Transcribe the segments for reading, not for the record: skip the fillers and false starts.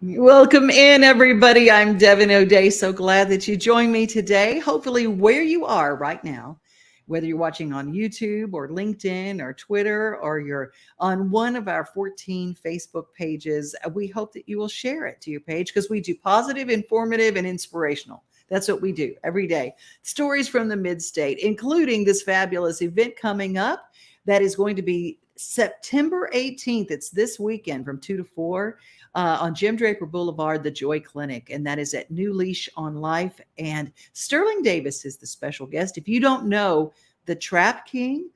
Welcome in, everybody. I'm Devin O'Day. So glad that you joined me today. Hopefully, where you are right now, whether you're watching on YouTube or LinkedIn or Twitter, or you're on one of our 14 Facebook pages, we hope that you will share it to your page, because we do positive, informative, and inspirational. That's what we do every day. Stories from the Mid-State, including this fabulous event coming up that is going to be September 18th. It's this weekend from 2 to 4 on Jim Draper Boulevard, the Joy Clinic. And that is at New Leash on Life. And Sterling Davis is the special guest. If you don't know, the Trap King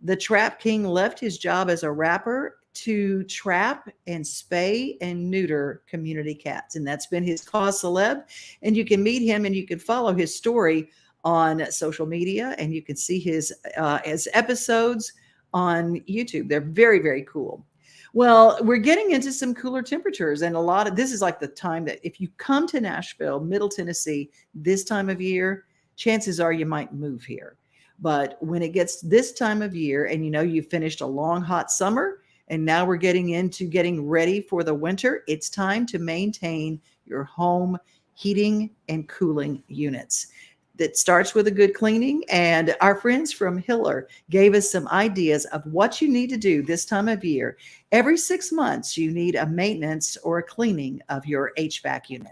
left his job as a rapper to trap and spay and neuter community cats. And that's been his cause celeb. And you can meet him and you can follow his story on social media, and you can see his episodes on YouTube. They're very, very cool. Well, we're getting into some cooler temperatures, and this is like the time that if you come to Nashville, Middle Tennessee, this time of year, chances are you might move here. But when it gets this time of year, and you've finished a long, hot summer, and now we're getting ready for the winter, it's time to maintain your home heating and cooling units. That starts with a good cleaning. And our friends from Hiller gave us some ideas of what you need to do this time of year. Every 6 months, you need a maintenance or a cleaning of your HVAC unit.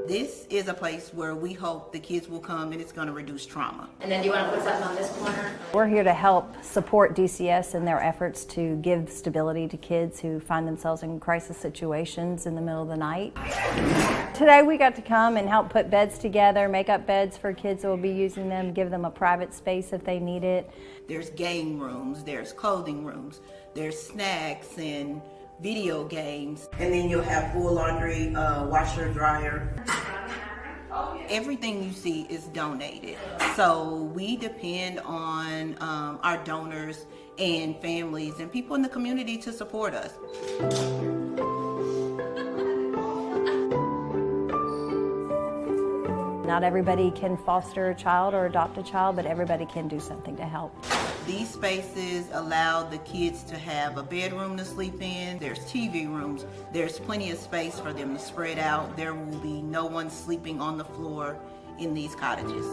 This is a place where we hope the kids will come and it's going to reduce trauma. And then do you want to put something on this corner? We're here to help support DCS in their efforts to give stability to kids who find themselves in crisis situations in the middle of the night. Today we got to come and help put beds together, make up beds for kids who will be using them, give them a private space if they need it. There's game rooms, there's clothing rooms, there's snacks and video games. And then you'll have full laundry, washer, dryer. Oh, yeah. everything you see is donated. So we depend on our donors and families and people in the community to support us. Not everybody can foster a child or adopt a child, but everybody can do something to help. These spaces allow the kids to have a bedroom to sleep in. There's TV rooms. There's plenty of space for them to spread out. There will be no one sleeping on the floor in these cottages.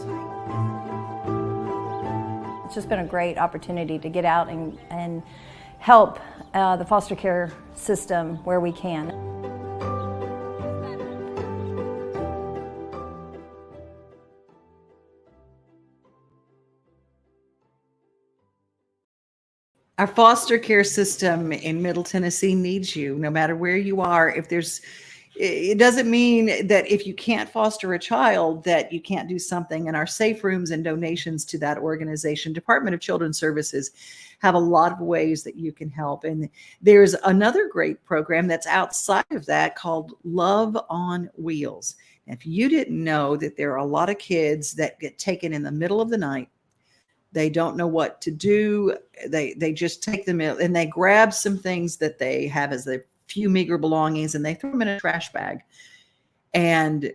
It's just been a great opportunity to get out and help the foster care system where we can. Our foster care system in Middle Tennessee needs you, no matter where you are. It doesn't mean that if you can't foster a child that you can't do something. And our safe rooms and donations to that organization, Department of Children's Services, have a lot of ways that you can help. And there's another great program that's outside of that called Love on Wheels. And if you didn't know that there are a lot of kids that get taken in the middle of the night, they don't know what to do. They just take them in and they grab some things that they have as their few meager belongings and they throw them in a trash bag. And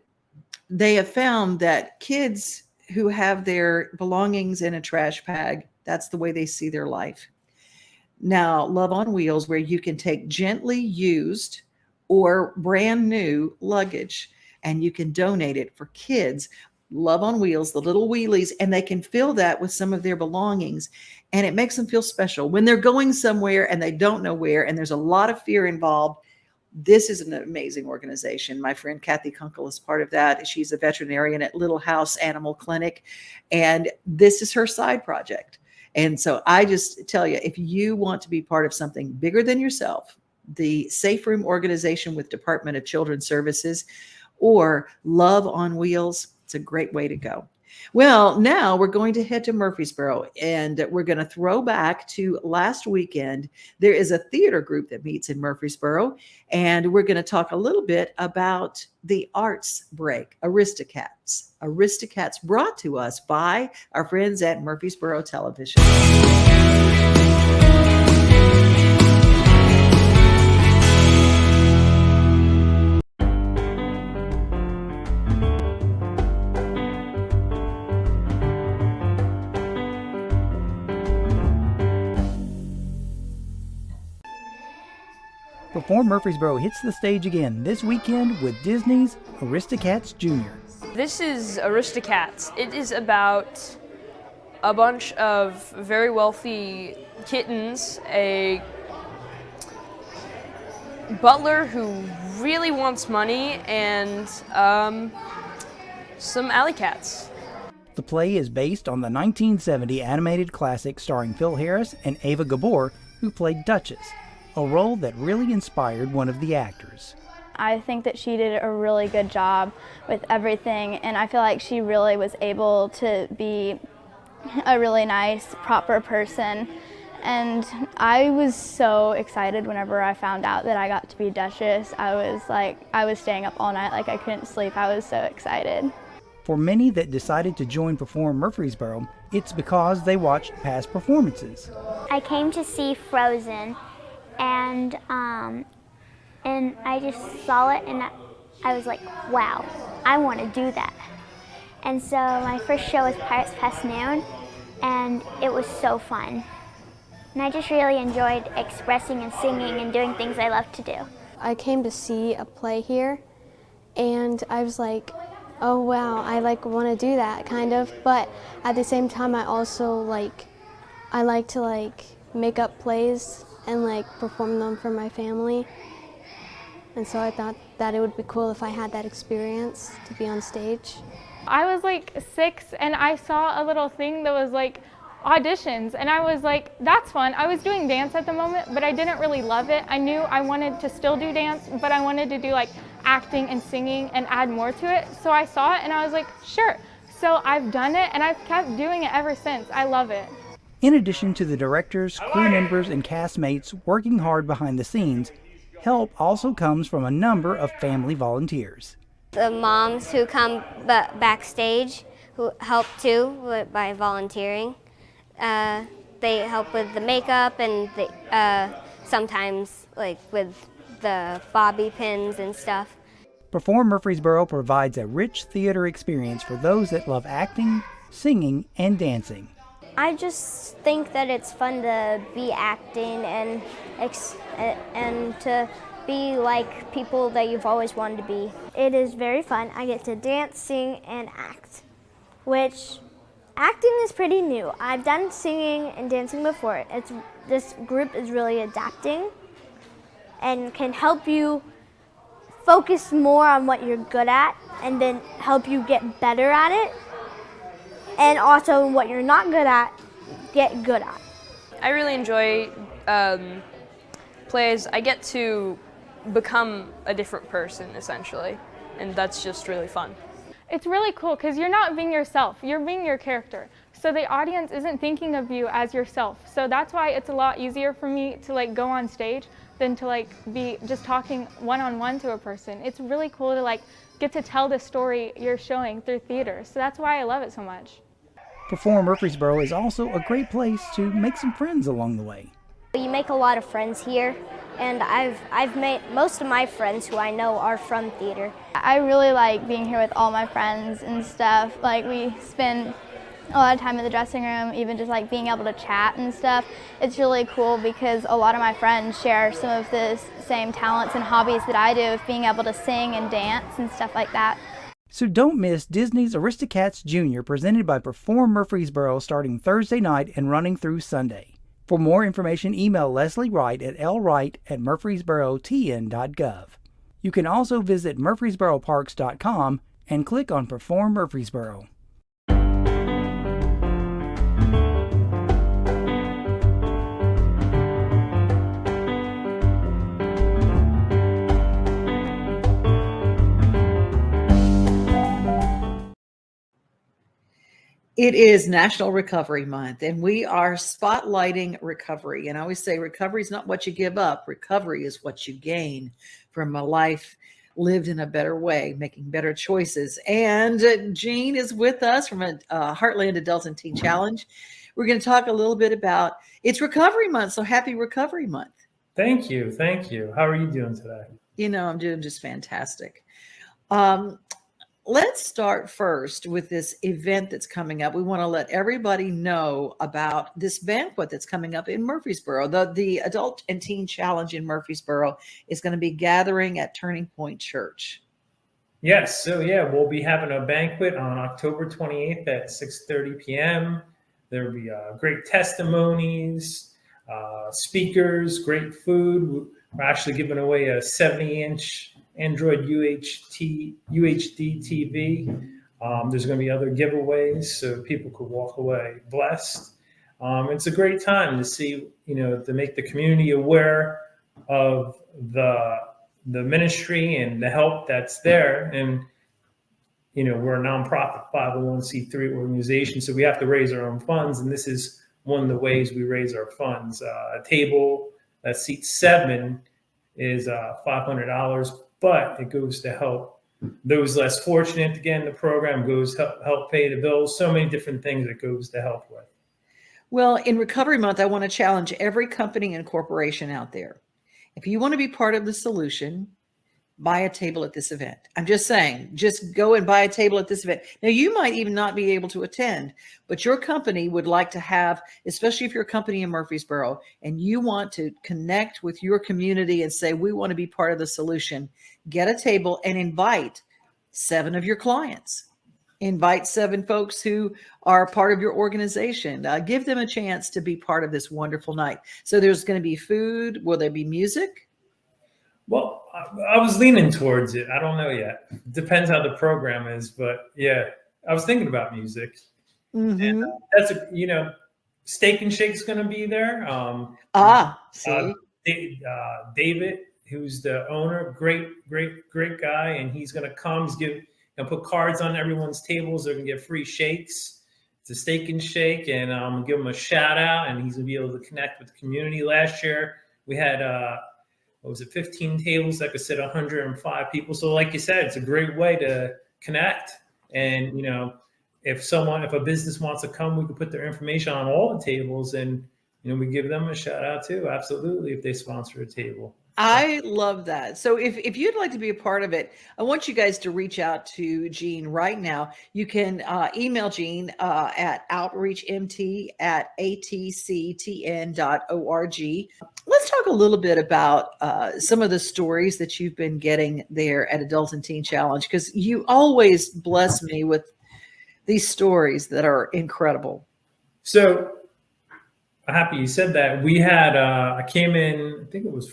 they have found that kids who have their belongings in a trash bag, that's the way they see their life. Now, Love on Wheels, where you can take gently used or brand new luggage and you can donate it for kids. Love on Wheels, the little wheelies, and they can fill that with some of their belongings. And it makes them feel special when they're going somewhere and they don't know where, and there's a lot of fear involved. This is an amazing organization. My friend Kathy Kunkel is part of that. She's a veterinarian at Little House Animal Clinic, and this is her side project. And so I just tell you, if you want to be part of something bigger than yourself, the Safe Room organization with Department of Children's Services or Love on Wheels, it's a great way to go. Well, now we're going to head to Murfreesboro and we're going to throw back to last weekend. There is a theater group that meets in Murfreesboro, and we're going to talk a little bit about the arts break, Aristocats. Aristocats brought to us by our friends at Murfreesboro Television. Perform Murfreesboro hits the stage again this weekend with Disney's Aristocats Jr. This is Aristocats. It is about a bunch of very wealthy kittens, a butler who really wants money, and some alley cats. The play is based on the 1970 animated classic starring Phil Harris and Ava Gabor, who played Duchess, a role that really inspired one of the actors. I think that she did a really good job with everything, and I feel like she really was able to be a really nice, proper person. And I was so excited whenever I found out that I got to be Duchess. I was staying up all night like I couldn't sleep. I was so excited. For many that decided to join Perform Murfreesboro, it's because they watched past performances. I came to see Frozen, and I just saw it, and I was like, wow, I want to do that. And so my first show was Pirates Past Noon, and it was so fun. And I just really enjoyed expressing and singing and doing things I love to do. I came to see a play here, and I was like, oh wow, I want to do that kind of. But at the same time, I also I like to make up plays and perform them for my family. And so I thought that it would be cool if I had that experience to be on stage. I was 6 and I saw a little thing that was auditions, and I was like, that's fun. I was doing dance at the moment, but I didn't really love it. I knew I wanted to still do dance, but I wanted to do acting and singing and add more to it. So I saw it and I was like, sure. So I've done it and I've kept doing it ever since. I love it. In addition to the directors, crew members, and castmates working hard behind the scenes, help also comes from a number of family volunteers. The moms who come backstage who help too by volunteering. They help with the makeup and sometimes like with the bobby pins and stuff. Perform Murfreesboro provides a rich theater experience for those that love acting, singing, and dancing. I just think that it's fun to be acting and to be like people that you've always wanted to be. It is very fun. I get to dance, sing, and act, which acting is pretty new. I've done singing and dancing before. This group is really adapting and can help you focus more on what you're good at and then help you get better at it. And also what you're not good at, get good at. I really enjoy plays. I get to become a different person, essentially, and that's just really fun. It's really cool because you're not being yourself, you're being your character. So the audience isn't thinking of you as yourself. So that's why it's a lot easier for me to like go on stage than to like be just talking one-on-one to a person. It's really cool to like get to tell the story you're showing through theater. So that's why I love it so much. Perform Murfreesboro is also a great place to make some friends along the way. You make a lot of friends here, and I've made most of my friends who I know are from theater. I really like being here with all my friends and stuff. Like we spend a lot of time in the dressing room, even just like being able to chat and stuff. It's really cool because a lot of my friends share some of the same talents and hobbies that I do, of being able to sing and dance and stuff like that. So don't miss Disney's Aristocats Jr. presented by Perform Murfreesboro starting Thursday night and running through Sunday. For more information, email Leslie Wright at lwright@murfreesborotn.gov. You can also visit murfreesboroparks.com and click on Perform Murfreesboro. It is National Recovery Month, and we are spotlighting recovery. And I always say recovery is not what you give up. Recovery is what you gain from a life lived in a better way, making better choices. And Jean is with us from a Heartland Adult and Teen Challenge. We're going to talk a little bit about it's Recovery Month, so happy Recovery Month. Thank you. Thank you. How are you doing today? You know, I'm doing just fantastic. Let's start first with this event that's coming up. We want to let everybody know about this banquet that's coming up in Murfreesboro. The Adult and Teen Challenge in Murfreesboro is going to be gathering at Turning Point Church. Yes. So, we'll be having a banquet on October 28th at 6:30 p.m. There will be great testimonies, speakers, great food. We're actually giving away a 70-inch Android UHD TV. There's going to be other giveaways so people could walk away blessed. It's a great time to see, to make the community aware of the ministry and the help that's there. And, we're a nonprofit 501c3 organization, so we have to raise our own funds. And this is one of the ways we raise our funds. A table that seats 7 is $500. But it goes to help those less fortunate to get in the program, goes to help pay the bills, so many different things it goes to help with. Well, in Recovery Month, I want to challenge every company and corporation out there. If you want to be part of the solution, buy a table at this event. I'm just saying, just go and buy a table at this event. Now, you might even not be able to attend, but your company would like to have, especially if you're a company in Murfreesboro and you want to connect with your community and say, we want to be part of the solution, get a table and invite 7 of your clients. Invite 7 folks who are part of your organization. Give them a chance to be part of this wonderful night. So there's going to be food. Will there be music? Well, I was leaning towards it. I don't know yet. Depends how the program is, but I was thinking about music. Mm-hmm. And that's Steak and Shake's going to be there. See, David, who's the owner, great guy, and he's going to come. He's going to put cards on everyone's tables. They're going to get free shakes. It's a Steak and Shake, and give him a shout out, and he's going to be able to connect with the community. Last year, we had what was it, 15 tables that could sit 105 people. So like you said, it's a great way to connect. And, you know, if a business wants to come, we could put their information on all the tables, and, you know, we give them a shout out too. Absolutely. If they sponsor a table. I love that. So if you'd like to be a part of it, I want you guys to reach out to Jean right now. You can email Jean at outreachmt@atctn.org. Let's talk a little bit about some of the stories that you've been getting there at Adult and Teen Challenge, because you always bless me with these stories that are incredible. So I'm happy you said that. We had, I came in, I think it was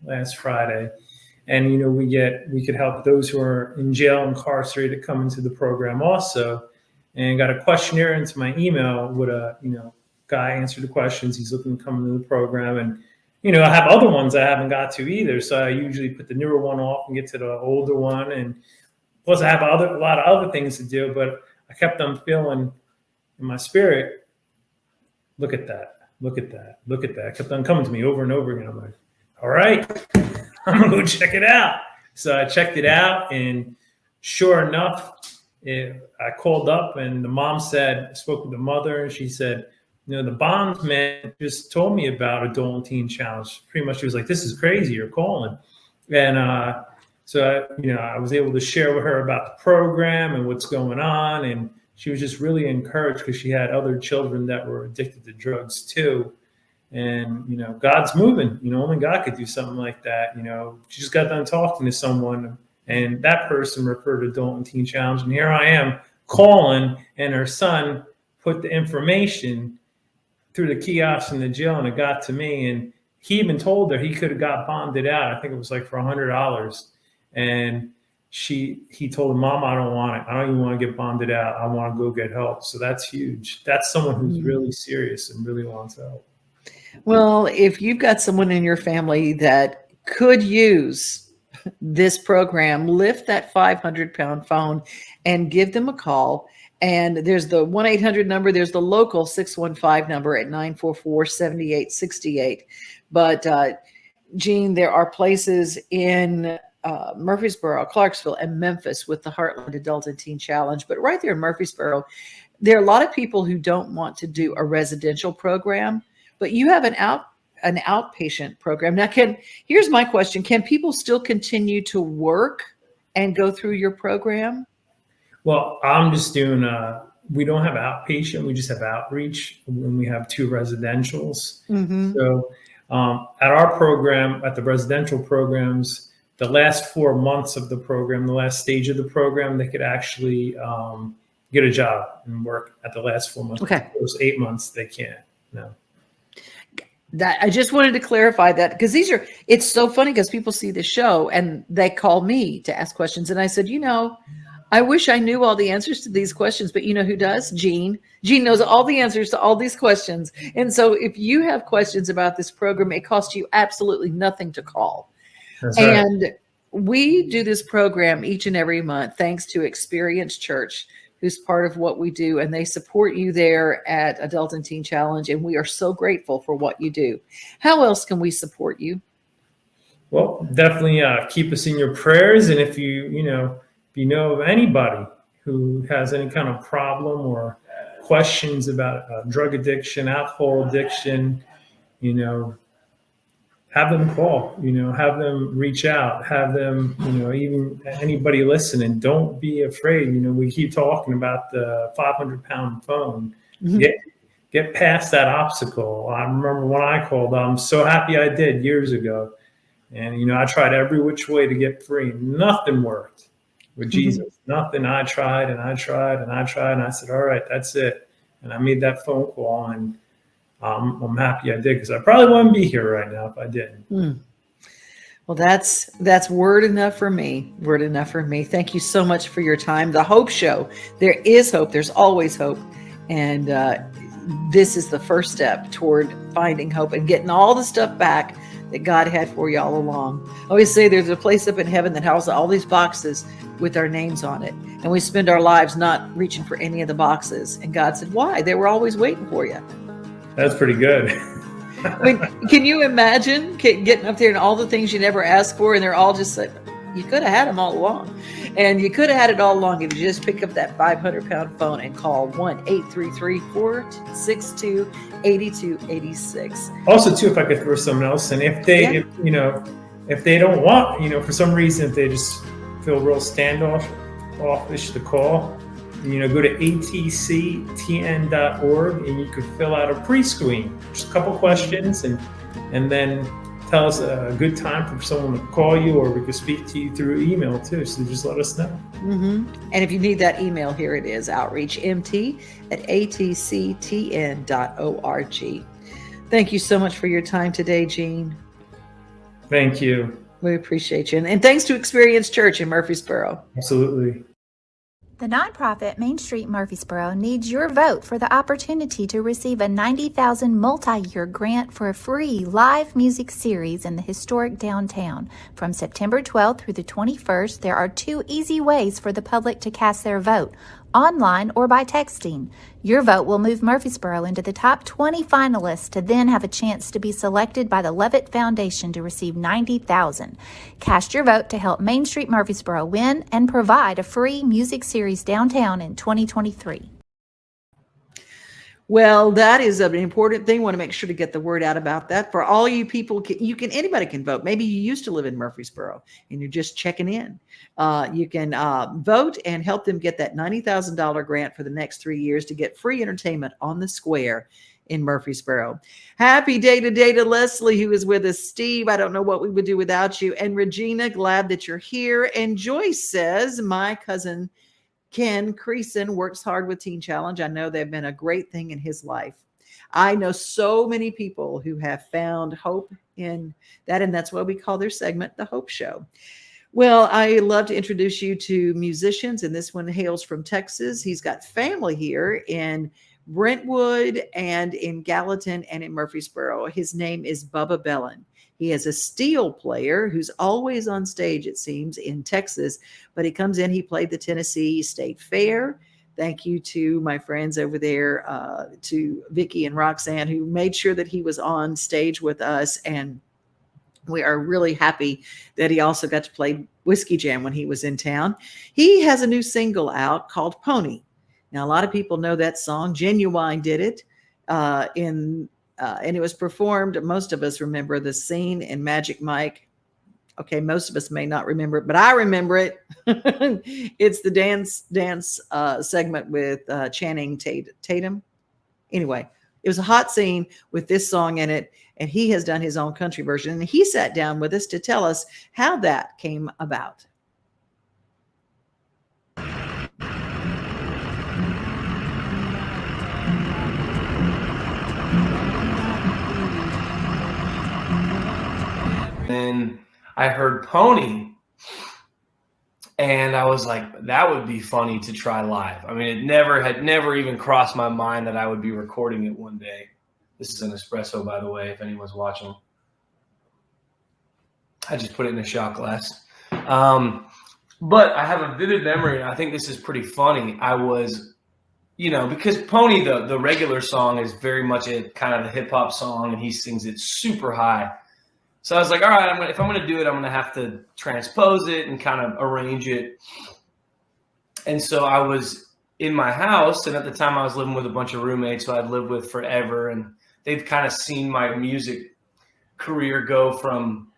last Friday. And, you know, we could help those who are in jail, incarcerated, come into the program also. And got a questionnaire into my email with a, you know, guy answered the questions. He's looking to come into the program. And, you know, I have other ones I haven't got to either. So I usually put the newer one off and get to the older one. And plus I have a lot of other things to do, but I kept on feeling in my spirit, look at that, look at that, look at that. It kept on coming to me over and over again. I'm like, all right, I'm gonna go check it out. So I checked it out, and sure enough, I called up, and the mom I spoke with the mother, and she said, you know, the bondsman just told me about Adult and Teen Challenge. Pretty much, she was like, this is crazy, you're calling. And so, you know, I was able to share with her about the program and what's going on, and she was just really encouraged because she had other children that were addicted to drugs too. And, you know, God's moving. You know, only God could do something like that. You know, she just got done talking to someone, and that person referred to Adult and Teen Challenge. And here I am calling, and her son put the information through the kiosk in the jail, and it got to me. And he even told her he could have got bonded out. I think it was like for $100. And he told her, Mom, I don't want it. I don't even want to get bonded out. I want to go get help. So that's huge. That's someone who's really serious and really wants help. Well, if you've got someone in your family that could use this program, lift that 500-pound phone and give them a call. And there's the 1-800 number. There's the local 615 number at 944-7868. But Jean, there are places in Murfreesboro, Clarksville, and Memphis with the Heartland Adult and Teen Challenge. But right there in Murfreesboro, there are a lot of people who don't want to do a residential program, but you have an outpatient program. Now, here's my question. Can people still continue to work and go through your program? Well, I'm just doing, we don't have outpatient. We just have outreach, and we have 2 residentials. Mm-hmm. So at our program, at the residential programs, the last 4 months of the program, the last stage of the program, they could actually get a job and work at the last 4 months. Okay. Those 8 months, they can't. No. That I just wanted to clarify that, because it's so funny because people see the show and they call me to ask questions. And I said, you know, I wish I knew all the answers to these questions, but you know who does? Jean. Jean knows all the answers to all these questions. And so if you have questions about this program, it costs you absolutely nothing to call. That's right. And we do this program each and every month, thanks to Experience Church, who's part of what we do. And they support you there at Adult and Teen Challenge. And we are so grateful for what you do. How else can we support you? Well, definitely keep us in your prayers. And if you know of anybody who has any kind of problem or questions about drug addiction, alcohol addiction, you know, have them call, you know, have them reach out, have them, you know, even anybody listening, don't be afraid. You know, we keep talking about the 500-pound phone. Mm-hmm. Get past that obstacle. I remember when I called, I'm so happy I did years ago. And, you know, I tried every which way to get free. Nothing worked with Jesus. Mm-hmm. Nothing. I tried and I tried and I tried. And I said, all right, that's it. And I made that phone call, and I'm happy I did, because I probably wouldn't be here right now if I didn't. Well, that's word enough for me. Word enough for me. Thank you so much for your time. The Hope Show. There is hope. There's always hope. And this is the first step toward finding hope and getting all the stuff back that God had for you all along. I always say there's a place up in heaven that houses all these boxes with our names on it. And we spend our lives not reaching for any of the boxes. And God said, why? They were always waiting for you. That's pretty good. I mean, can you imagine getting up there and all the things you never asked for, and they're all just like, you could have had them all along. And you could have had it all along if you just pick up that 500-pound phone and call 1-833-426-8286. Also, too, if I could throw something else in, if they don't want, for some reason, if they just feel real standoffish to call, go to atctn.org and you could fill out a pre-screen, just a couple questions, and then tell us a good time for someone to call you, or we could speak to you through email too. So just let us know. Mm-hmm. And if you need that email, here it is, outreachmt@atctn.org. Thank you so much for your time today, Gene. Thank you. We appreciate you. And thanks to Experience Church in Murfreesboro. Absolutely. The nonprofit Main Street Murfreesboro needs your vote for the opportunity to receive a $90,000 multi-year grant for a free live music series in the historic downtown. From September 12th through the 21st, there are 2 easy ways for the public to cast their vote: online or by texting. Your vote will move Murfreesboro into the top 20 finalists to then have a chance to be selected by the Levitt Foundation to receive $90,000. Cast your vote to help Main Street Murfreesboro win and provide a free music series downtown in 2023. Well, that is an important thing. Want to make sure to get the word out about that. For all you people, anybody can vote. Maybe you used to live in Murfreesboro and you're just checking in. You can vote and help them get that $90,000 grant for the next 3 years to get free entertainment on the square in Murfreesboro. Happy day today to Leslie, who is with us. Steve, I don't know what we would do without you. And Regina, glad that you're here. And Joyce says, my cousin Ken Creason works hard with Teen Challenge. I know they've been a great thing in his life. I know so many people who have found hope in that, and that's why we call their segment The Hope Show. Well, I love to introduce you to musicians, and this one hails from Texas. He's got family here in Brentwood and in Gallatin and in Murfreesboro. His name is Bubba Bellin. He is a steel player who's always on stage, it seems, in Texas, but he comes in, he played the Tennessee State Fair. Thank you to my friends over there, to Vicky and Roxanne, who made sure that he was on stage with us. And we are really happy that he also got to play Whiskey Jam when he was in town. He has a new single out called Pony. Now, a lot of people know that song. Genuine did it and it was performed. Most of us remember the scene in Magic Mike. Okay, most of us may not remember it, but I remember it. It's the dance segment with Channing Tatum. Anyway, it was a hot scene with this song in it, and he has done his own country version. And he sat down with us to tell us how that came about. Then I heard Pony, and I was like, that would be funny to try live. I mean, had never even crossed my mind that I would be recording it one day. This is an espresso, by the way, if anyone's watching. I just put it in a shot glass. But I have a vivid memory, and I think this is pretty funny. I was, because Pony, the regular song is very much a kind of a hip hop song, and he sings it super high. So I was like, all right, if I'm going to do it, I'm going to have to transpose it and kind of arrange it. And so I was in my house, and at the time I was living with a bunch of roommates who I'd lived with forever, and they've kind of seen my music career go from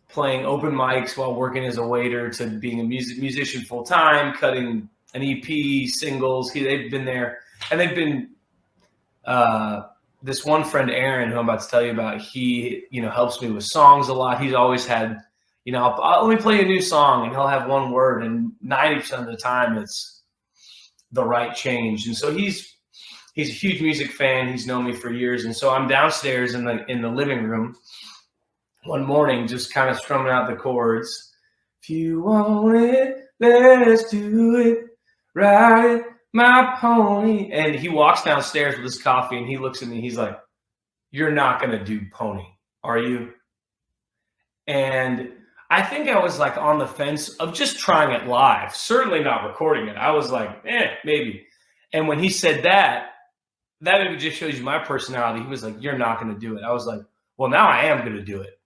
playing open mics while working as a waiter to being a musician full-time, cutting an EP, singles. They've been there, and they've been this one friend, Aaron, who I'm about to tell you about, he, helps me with songs a lot. He's always had, let me play a new song, and he'll have one word, and 90% of the time it's the right change. And so he's a huge music fan. He's known me for years. And so I'm downstairs in the living room one morning, just kind of strumming out the chords. If you want it, let's do it. Ride it, my pony. And he walks downstairs with his coffee, and he looks at me. He's like, you're not going to do Pony, are you? And I think I was like on the fence of just trying it live, certainly not recording it. I was like, maybe. And when he said that that maybe just shows you my personality. He was like, you're not going to do it. I was like, well, now I am going to do it.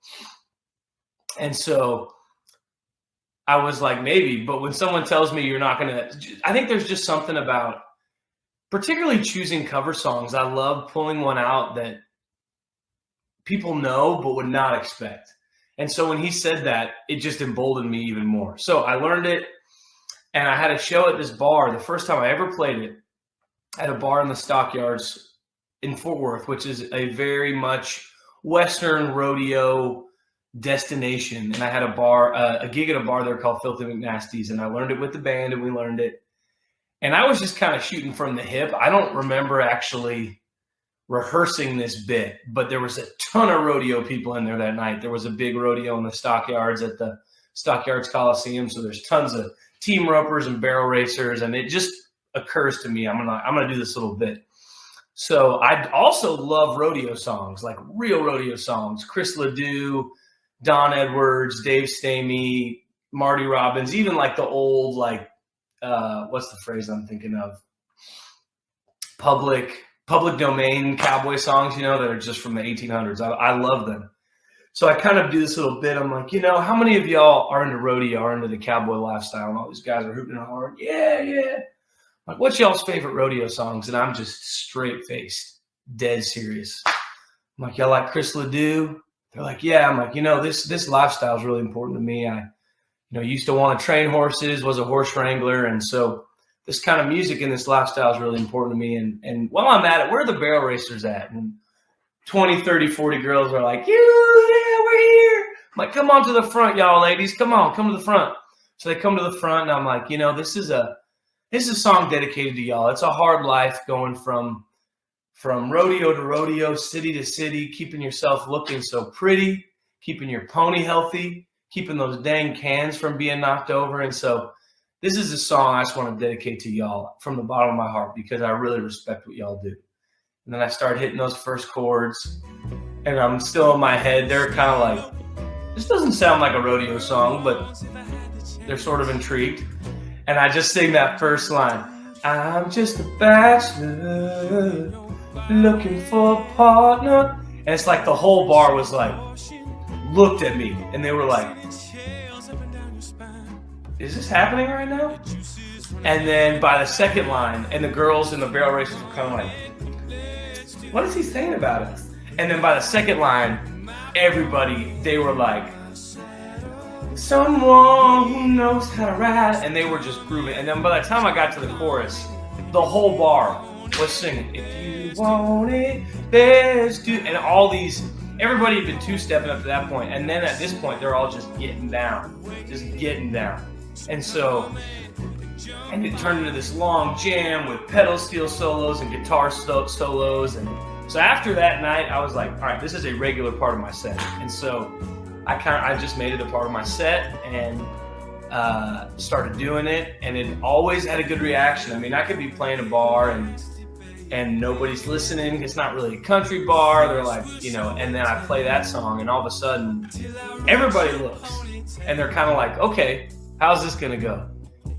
And so I was like, maybe. But when someone tells me you're not going to, I think there's just something about particularly choosing cover songs. I love pulling one out that people know but would not expect. And so when he said that, it just emboldened me even more. So I learned it, and I had a show at this bar. The first time I ever played it, at a bar in the Stockyards in Fort Worth, which is a very much Western rodeo destination. And I had a gig at a bar there called Filthy McNasty's, and I learned it with the band, and we learned it. And I was just kind of shooting from the hip. I don't remember actually rehearsing this bit, but there was a ton of rodeo people in there that night. There was a big rodeo in the Stockyards at the Stockyards Coliseum. So there's tons of team ropers and barrel racers. And it just occurs to me, I'm gonna do this little bit. So I also love rodeo songs, like real rodeo songs. Chris Ledoux, Don Edwards, Dave Stamey, Marty Robbins, even like the old, like, what's the phrase I'm thinking of? Public domain cowboy songs, that are just from the 1800s. I love them. So I kind of do this little bit. I'm like, how many of y'all are into rodeo, are into the cowboy lifestyle? And all these guys are hooting and hollering, yeah. Like, what's y'all's favorite rodeo songs? And I'm just straight-faced, dead serious. I'm like, y'all like Chris Ledoux? They're like, yeah. I'm like, this lifestyle is really important to me. I, used to want to train horses, was a horse wrangler. And so this kind of music and this lifestyle is really important to me. And while I'm at it, where are the barrel racers at? And 20, 30, 40 girls are like, yeah, we're here. I'm like, come on to the front, y'all ladies. Come to the front. So they come to the front, and I'm like, this is a song dedicated to y'all. It's a hard life going from rodeo to rodeo, city to city, keeping yourself looking so pretty, keeping your pony healthy, keeping those dang cans from being knocked over. And so this is a song I just want to dedicate to y'all from the bottom of my heart, because I really respect what y'all do. And then I start hitting those first chords, and I'm still in my head. They're kind of like, this doesn't sound like a rodeo song, but they're sort of intrigued. And I just sing that first line. I'm just a bachelor looking for a partner. And it's like the whole bar was like, looked at me, and they were like, is this happening right now? And then by the second line, and the girls and the barrel racers were kind of like, what is he saying about us? And then by the second line, everybody, they were like, someone who knows how to ride. And they were just grooving. And then by the time I got to the chorus, the whole bar was singing, if you want it, let's do. And all these, everybody had been two-stepping up to that point. And then at this point, they're all just getting down. And so, and it turned into this long jam with pedal steel solos and guitar solos. And so after that night, I was like, all right, this is a regular part of my set. And so I just made it a part of my set and started doing it. And it always had a good reaction. I mean, I could be playing a bar and nobody's listening. It's not really a country bar. They're like, and then I play that song, and all of a sudden everybody looks and they're kind of like, okay, how's this going to go?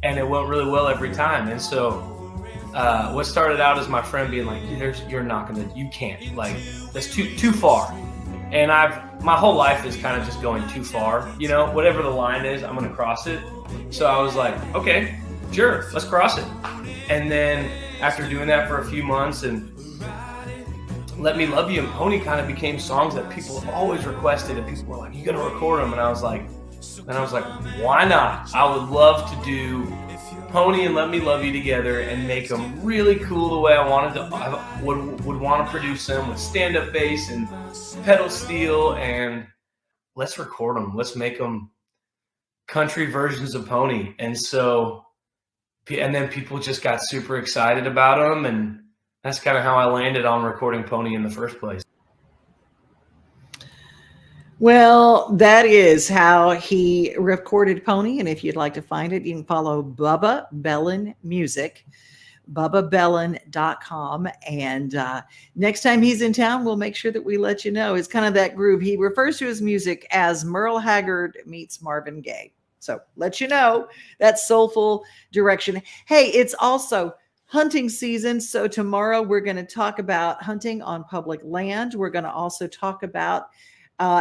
And it went really well every time. And so what started out as my friend being like, you can't, like, that's too far. And my whole life is kind of just going too far, whatever the line is, I'm going to cross it. So I was like, okay, sure, let's cross it. And then after doing that for a few months, and Let Me Love You and Pony kind of became songs that people have always requested, and people were like, you got to record them. And I was like, why not? I would love to do Pony and Let Me Love You together and make them really cool the way I wanted to. I would want to produce them with stand-up bass and pedal steel, and let's record them. Let's make them country versions of Pony. And then people just got super excited about them, and that's kind of how I landed on recording Pony in the first place. Well, that is how he recorded Pony. And if you'd like to find it, you can follow Bubba Bellin Music, BubbaBellin.com. And next time he's in town, we'll make sure that we let you know. It's kind of that groove. He refers to his music as Merle Haggard meets Marvin Gaye. So let you know that soulful direction. Hey, it's also hunting season. So tomorrow we're going to talk about hunting on public land. We're going to also talk about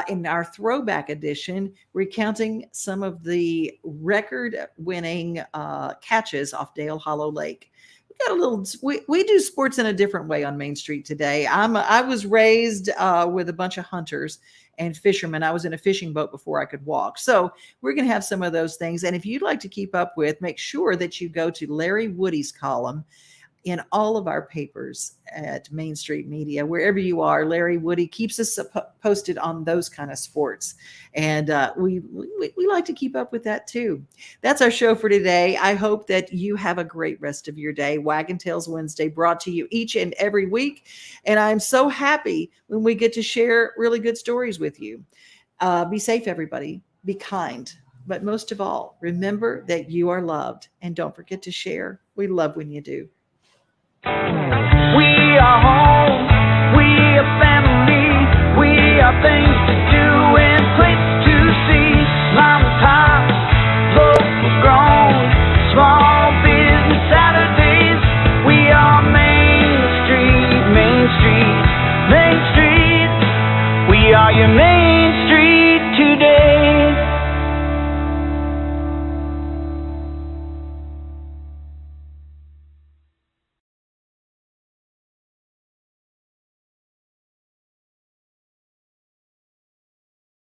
in our throwback edition, recounting some of the record-winning catches off Dale Hollow Lake. We got a little. We do sports in a different way on Main Street today. I was raised with a bunch of hunters and fishermen. I was in a fishing boat before I could walk. So we're going to have some of those things. And if you'd like to keep up with, make sure that you go to Larry Woody's column in all of our papers at Main Street Media. Wherever you are, Larry Woody keeps us posted on those kind of sports. And we like to keep up with that too. That's our show for today. I hope that you have a great rest of your day. Waggin Tales Wednesday brought to you each and every week. And I'm so happy when we get to share really good stories with you. Be safe, everybody. Be kind. But most of all, remember that you are loved. And don't forget to share. We love when you do. We are home.